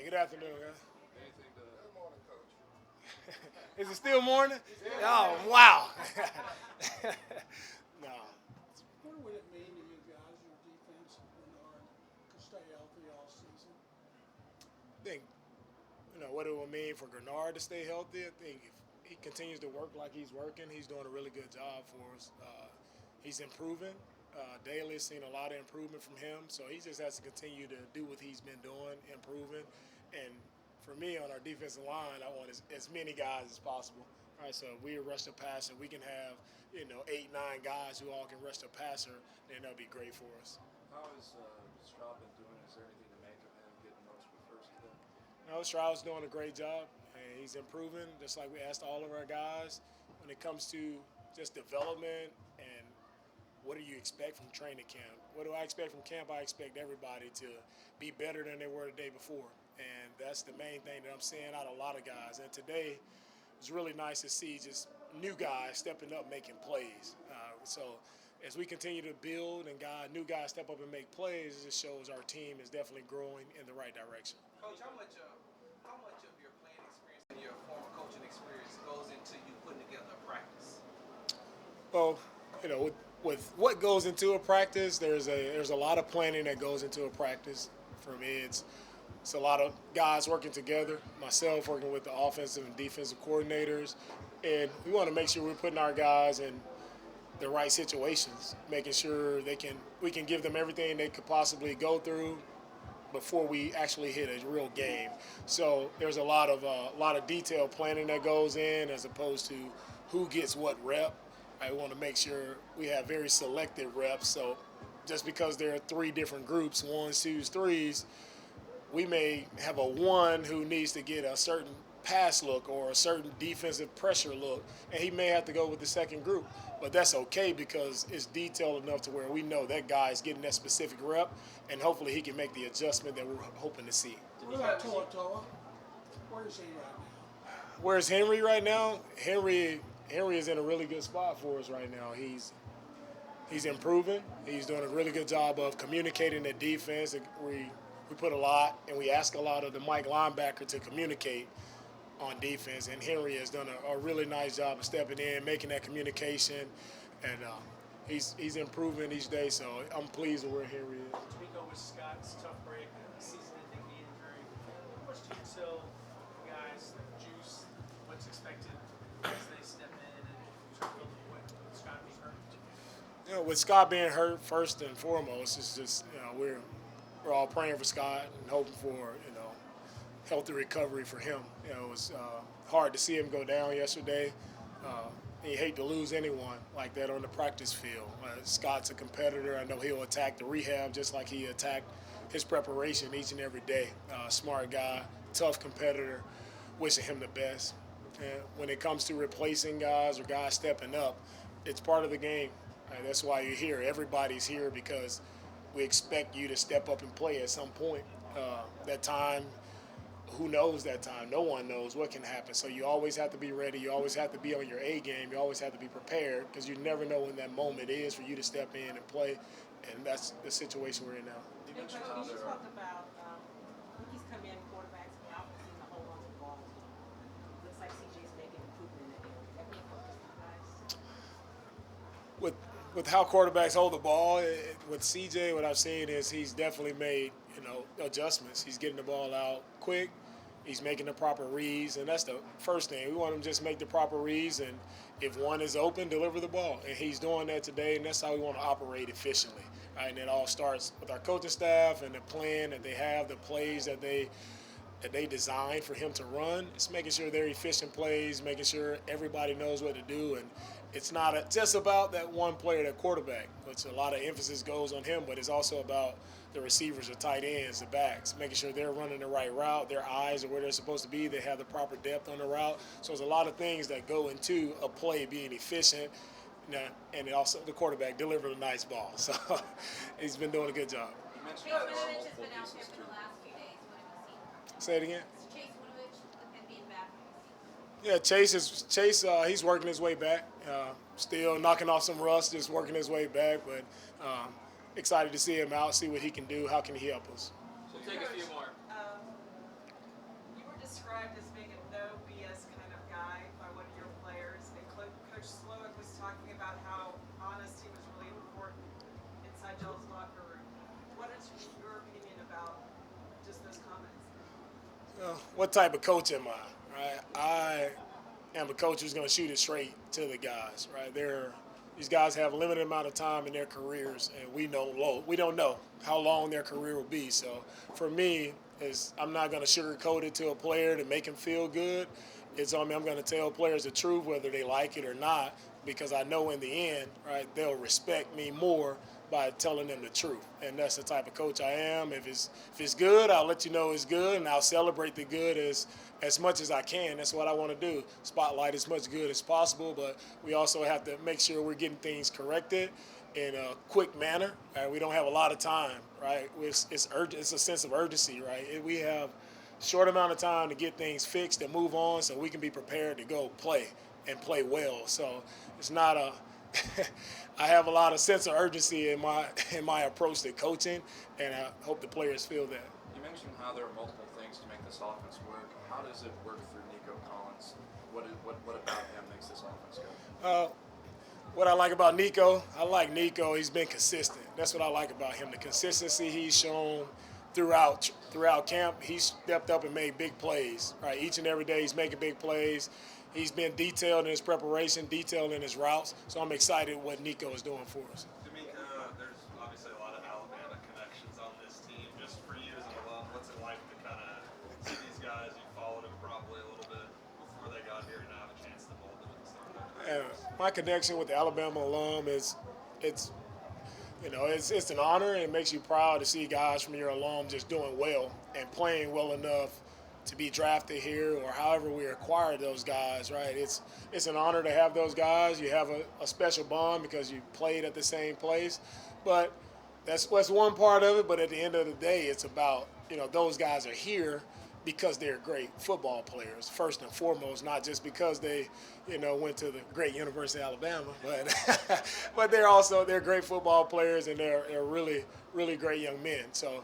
Good afternoon, guys. Anything to Good morning, Coach. Is it still morning? Oh, wow. no. What would it mean to you guys, your defense, if Bernard could stay healthy all season? I think, what it will mean for Gennard to stay healthy. I think if he continues to work like he's working, he's doing a really good job for us. He's improving. Daly has seen a lot of improvement from him, so he just has to continue to do what he's been doing, improving. And for me, on our defensive line, I want as many guys as possible. All right, so if we rush the passer, we can have 8, 9 guys who all can rush the passer, then that'll be great for us. how is Stroud been doing? Is there anything to make of him getting most prefers to them? Stroud's doing a great job, and he's improving, just like we asked all of our guys. When it comes to just development and what do you expect from training camp? What do I expect from camp? I expect everybody to be better than they were the day before. And that's the main thing that I'm seeing out of a lot of guys. And today, it was really nice to see just new guys stepping up, making plays. So as we continue to build and new guys step up and make plays, it just shows our team is definitely growing in the right direction. Coach, how much of your playing experience and your former coaching experience goes into you putting together a practice? Well, with what goes into a practice, there's a lot of planning that goes into a practice. For me, it's a lot of guys working together, myself working with the offensive and defensive coordinators, and we want to make sure we're putting our guys in the right situations, making sure we can give them everything they could possibly go through before we actually hit a real game. So there's a lot of detailed planning that goes in as opposed to who gets what rep. I want to make sure we have very selected reps. So just because there are 3 different groups, 1s, 2s, 3s, we may have a 1 who needs to get a certain pass look or a certain defensive pressure look, and he may have to go with the second group. But that's okay because it's detailed enough to where we know that guy is getting that specific rep, and hopefully he can make the adjustment that we're hoping to see. What about Toa? Where is he right now? Where's Henry right now? Henry is in a really good spot for us right now. He's improving. He's doing a really good job of communicating the defense. We put a lot, and we ask a lot of the Mike linebacker to communicate on defense, and Henry has done a really nice job of stepping in, making that communication, and he's improving each day, so I'm pleased with where Henry is. DeMeco with Scott's tough break, season-ending knee injury. How much do you tell guys like juice what's expected as they step in and sort of build the point with Scott being hurt? With Scott being hurt, first and foremost, it's just we're all praying for Scott and hoping for healthy recovery for him. It was hard to see him go down yesterday. And you hate to lose anyone like that on the practice field. Scott's a competitor. I know he'll attack the rehab just like he attacked his preparation each and every day. Smart guy, tough competitor, wishing him the best. And when it comes to replacing guys or guys stepping up, it's part of the game. That's why you're here. Everybody's here because we expect you to step up and play at some point. That time, who knows that time? No one knows what can happen. So you always have to be ready. You always have to be on your A game. You always have to be prepared because you never know when that moment is for you to step in and play. And that's the situation we're in now. You Hey, mentioned Coach, how you there talked about rookies come in, quarterbacks, and the offense seem to hold on to the ball. Looks like CJ's making improvement in that area. That being focused on guys. With how quarterbacks hold the ball, with CJ, what I've seen is he's definitely made adjustments. He's getting the ball out quick. He's making the proper reads, and that's the first thing. We want him to just make the proper reads, and if one is open, deliver the ball. And he's doing that today, and that's how we want to operate efficiently. Right? And it all starts with our coaching staff and the plan that they have, the plays that they designed for him to run. It's making sure they're efficient plays, making sure everybody knows what to do, and it's not just about that one player, that quarterback, which a lot of emphasis goes on him, but it's also about the receivers, the tight ends, the backs, making sure they're running the right route, their eyes are where they're supposed to be, they have the proper depth on the route. So there's a lot of things that go into a play being efficient, and also the quarterback delivered a nice ball. So he's been doing a good job. You mentioned Chase how there are Winovich has multiple been out there pieces for to the it. last few days. What have you seen? Say it again. Chase Winovich with him being back. Yeah, Chase. He's working his way back. Still knocking off some rust, just working his way back. But excited to see him out, see what he can do. How can he help us? We'll take a few more. what type of coach am I? Right, I am a coach who's going to shoot it straight to the guys. Right, these guys have a limited amount of time in their careers, and we don't know how long their career will be. So for me, I'm not going to sugarcoat it to a player to make him feel good. It's on me. I'm going to tell players the truth, whether they like it or not, because I know in the end, right, they'll respect me more by telling them the truth. And that's the type of coach I am. If it's good, I'll let you know it's good, and I'll celebrate the good as much as I can. That's what I want to do. Spotlight as much good as possible, but we also have to make sure we're getting things corrected in a quick manner. Right? We don't have a lot of time, right? It's urgent. It's a sense of urgency, right? We have short amount of time to get things fixed and move on so we can be prepared to go play and play well. So it's not a I have a lot of sense of urgency in my approach to coaching, and I hope the players feel that. You mentioned how there are multiple things to make this offense work. How does it work through Nico Collins? What about him makes this offense go? What I like about Nico, he's been consistent. That's what I like about him, the consistency he's shown throughout camp. He's stepped up and made big plays. Right, each and every day he's making big plays. He's been detailed in his preparation, detailed in his routes. So I'm excited what Nico is doing for us. DeMeco, there's obviously a lot of Alabama connections on this team. Just for you as an alum, what's it like to kind of see these guys? You followed them probably a little bit before they got here and now have a chance to mold them in the same way. My connection with the Alabama alum it's an honor, and it makes you proud to see guys from your alum just doing well and playing well enough to be drafted here, or however we acquired those guys, right? It's an honor to have those guys. You have a special bond because you played at the same place. But that's one part of it. But at the end of the day, it's about, those guys are here because they're great football players, first and foremost, not just because they, went to the great University of Alabama, but they're great football players, and they're really, really great young men. So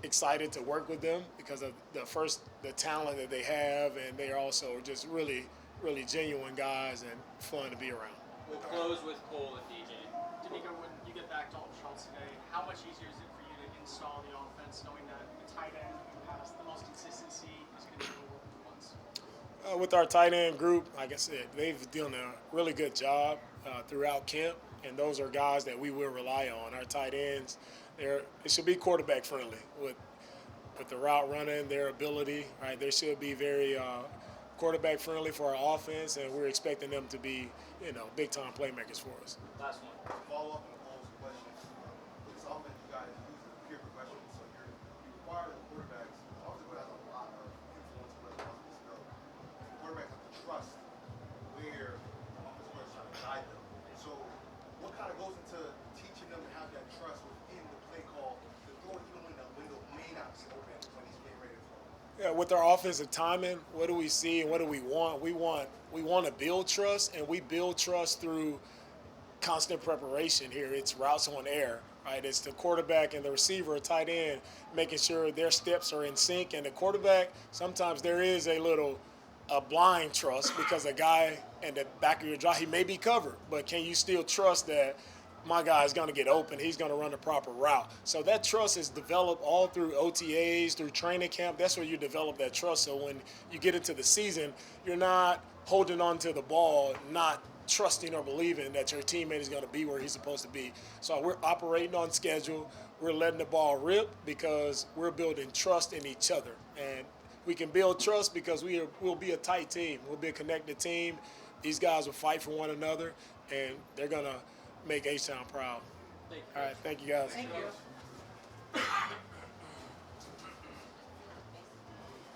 excited to work with them because of the talent that they have, and they're also just really, really genuine guys and fun to be around. We'll close with Cole and DJ. DeMeco, when you get back to Schultz today, how much easier is it for you to install the offense, knowing that the tight end who has the most consistency is going to be able to work with once? With our tight end group, like I said, they've done a really good job throughout camp, and those are guys that we will rely on. Our tight ends, it should be quarterback friendly with the route running, their ability. Right, they should be very quarterback friendly for our offense, and we're expecting them to be, big time playmakers for us. Last one. Follow up on Paul's question. With this offense, you guys use the peer progression, so you require the quarterbacks, obviously has a lot of influence with the offense go. The quarterbacks have to trust where the offense is trying to guide them. So what kind of goes into teaching them to have that trust within the play call to throw it even when the window may not be open when he's getting ready to throw? Yeah, with our offensive timing, what do we see and what do we want? We want to build trust, and we build trust through constant preparation here. It's routes on air, right? It's the quarterback and the receiver, tight end, making sure their steps are in sync. And the quarterback, sometimes there is a blind trust because a guy in the back of your draw, he may be covered, but can you still trust that my guy is going to get open, he's going to run the proper route? So that trust is developed all through OTAs, through training camp. That's where you develop that trust. So when you get into the season, you're not holding on to the ball, not trusting or believing that your teammate is going to be where he's supposed to be. So we're operating on schedule. We're letting the ball rip because we're building trust in each other. And we can build trust because we'll be a tight team. We'll be a connected team. These guys will fight for one another, and they're going to make H-Town proud. Thank you. All right, thank you guys. Thank you.